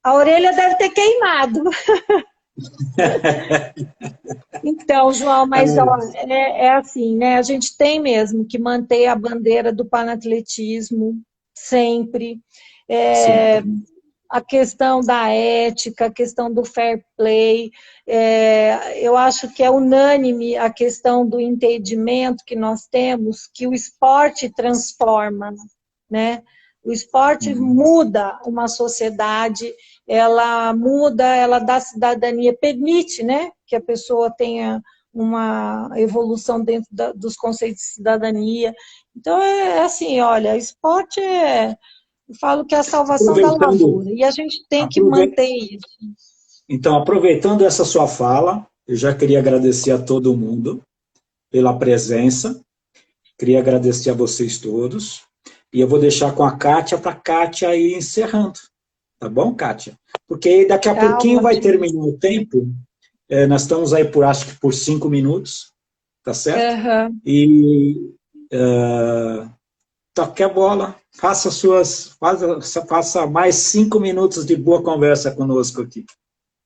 S2: A orelha deve ter queimado. Então, João, mas ó, assim, né? A gente tem mesmo que manter a bandeira do panatletismo sempre. A questão da ética, a questão do fair play, eu acho que é unânime a questão do entendimento que nós temos, que o esporte transforma, né? O esporte muda uma sociedade, ela muda, ela dá cidadania, permite, né, que a pessoa tenha uma evolução dentro dos conceitos de cidadania. Então, assim, olha, esporte eu falo que é a salvação da lavoura, e a gente tem que manter isso.
S1: Então, aproveitando essa sua fala, eu já queria agradecer a todo mundo pela presença, queria agradecer a vocês todos, e eu vou deixar com a Kátia, para a Kátia ir encerrando, tá bom, Kátia? Porque daqui a pouquinho vai terminar o tempo, nós estamos aí acho que por 5 minutos, tá certo? E toque a bola, faça mais 5 minutos de boa conversa conosco aqui.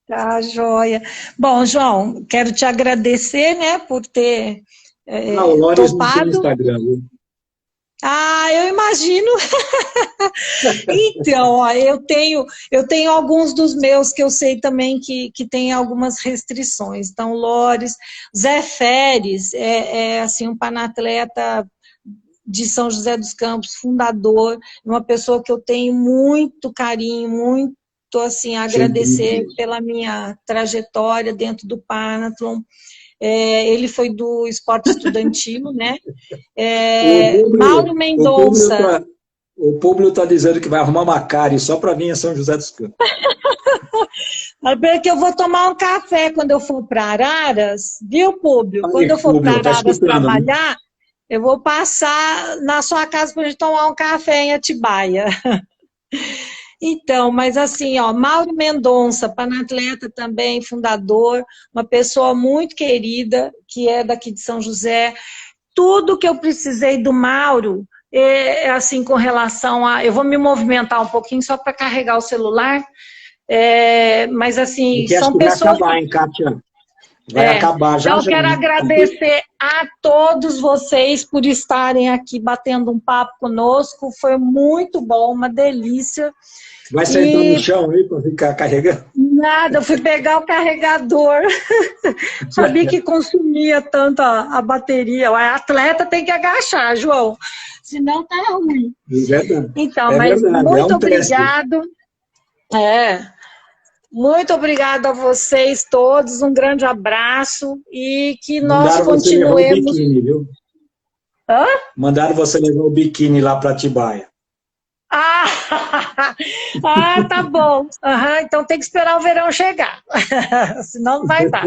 S2: Tá, joia. Bom, João, quero te agradecer, né, por ter
S1: o Lores não tem Instagram, viu?
S2: Eu imagino. Então, ó, eu tenho alguns dos meus que eu sei também que tem algumas restrições. Então, Lores, Zé Feres, assim, um panatleta de São José dos Campos, fundador, uma pessoa que eu tenho muito carinho, muito, assim, a agradecer pela minha trajetória dentro do Panathlon. Ele foi do esporte estudantil, né? Mauro Mendonça.
S1: O público está dizendo que vai arrumar uma cárie só para vir a São José dos Campos.
S2: Porque eu vou tomar um café quando eu for para Araras, viu, público? Quando eu for para Araras trabalhar, eu vou passar na sua casa para a gente tomar um café em Atibaia. Então, mas assim, ó, Mauro Mendonça, panatleta também, fundador, uma pessoa muito querida, que é daqui de São José. Tudo que eu precisei do Mauro, assim, com relação a... Eu vou me movimentar um pouquinho só para carregar o celular, mas assim, são pessoas...
S1: Vai acabar, hein, Kátia? Vai acabar já.
S2: Então, eu quero agradecer a todos vocês por estarem aqui batendo um papo conosco. Foi muito bom, uma delícia.
S1: Vai sentar no chão aí para ficar carregando?
S2: Nada, eu fui pegar o carregador. Sabia que consumia tanto a bateria. O atleta tem que agachar, João. Senão tá ruim.
S1: É verdade.
S2: Então,
S1: É
S2: mas
S1: verdade,
S2: muito
S1: um teste.
S2: obrigado. Muito obrigada a vocês todos. Um grande abraço e que nós
S1: Mandaram você levar o
S2: continuemos.
S1: biquíni, viu?
S2: Hã?
S1: Mandaram você levar o biquíni lá para Atibaia.
S2: Tá bom. Então tem que esperar o verão chegar. Senão não vai dar.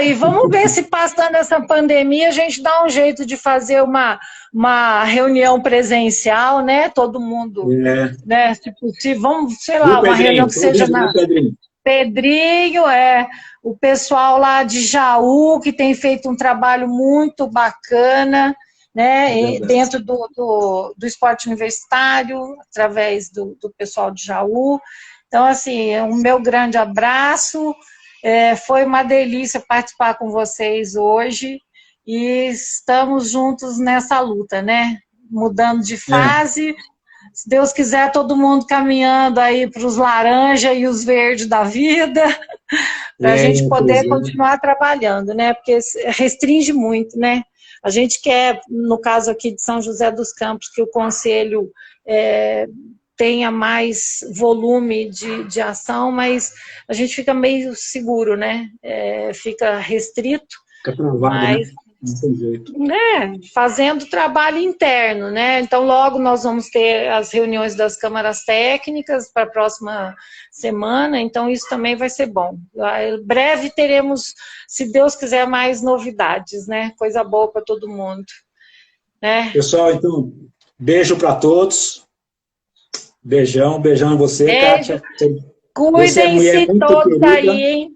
S2: E vamos ver se passando essa pandemia a gente dá um jeito de fazer uma reunião presencial, né? Todo mundo, né? Se possível, vamos, sei lá, uma reunião que seja na Pedrinho, o pessoal lá de Jaú, que tem feito um trabalho muito bacana, né? Dentro do esporte universitário, através do pessoal de Jaú. Então, assim, o meu grande abraço. Foi uma delícia participar com vocês hoje e estamos juntos nessa luta, né? Mudando de fase. Se Deus quiser, todo mundo caminhando aí para os laranja e os verdes da vida, para a gente poder continuar trabalhando, né? Porque restringe muito, né? A gente quer, no caso aqui de São José dos Campos, que o Conselho tenha mais volume de ação, mas a gente fica meio seguro, né? Fica restrito,
S1: fica travado,
S2: mas,
S1: né? Não tem jeito.
S2: Fazendo trabalho interno, né? Então, logo nós vamos ter as reuniões das câmaras técnicas para a próxima semana, então isso também vai ser bom. Em breve teremos, se Deus quiser, mais novidades, né? Coisa boa para todo mundo. Né?
S1: Pessoal, então, beijo para todos. Beijão em você,
S2: beijo.
S1: Kátia.
S2: Cuidem-se todos aí, hein?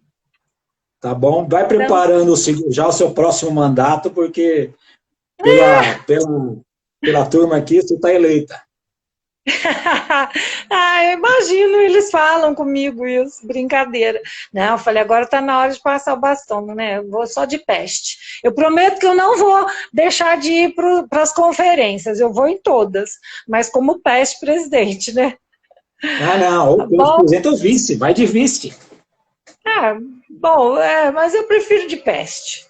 S1: Tá bom? Vai preparando já o seu próximo mandato, porque pela turma aqui, você está eleita.
S2: Eu imagino, eles falam comigo isso, brincadeira. Não, eu falei, agora está na hora de passar o bastão, né? Eu vou só de peste. Eu prometo que eu não vou deixar de ir para as conferências, eu vou em todas, mas como peste presidente, né?
S1: Não, o presidente é o vice, vai de vice.
S2: Bom, mas eu prefiro de peste.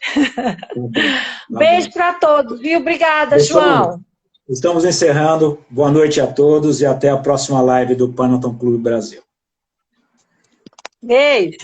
S2: Beijo para todos, viu? Obrigada, João.
S1: Estamos encerrando. Boa noite a todos e até a próxima live do Panathlon Clube Brasil.
S2: Beijo.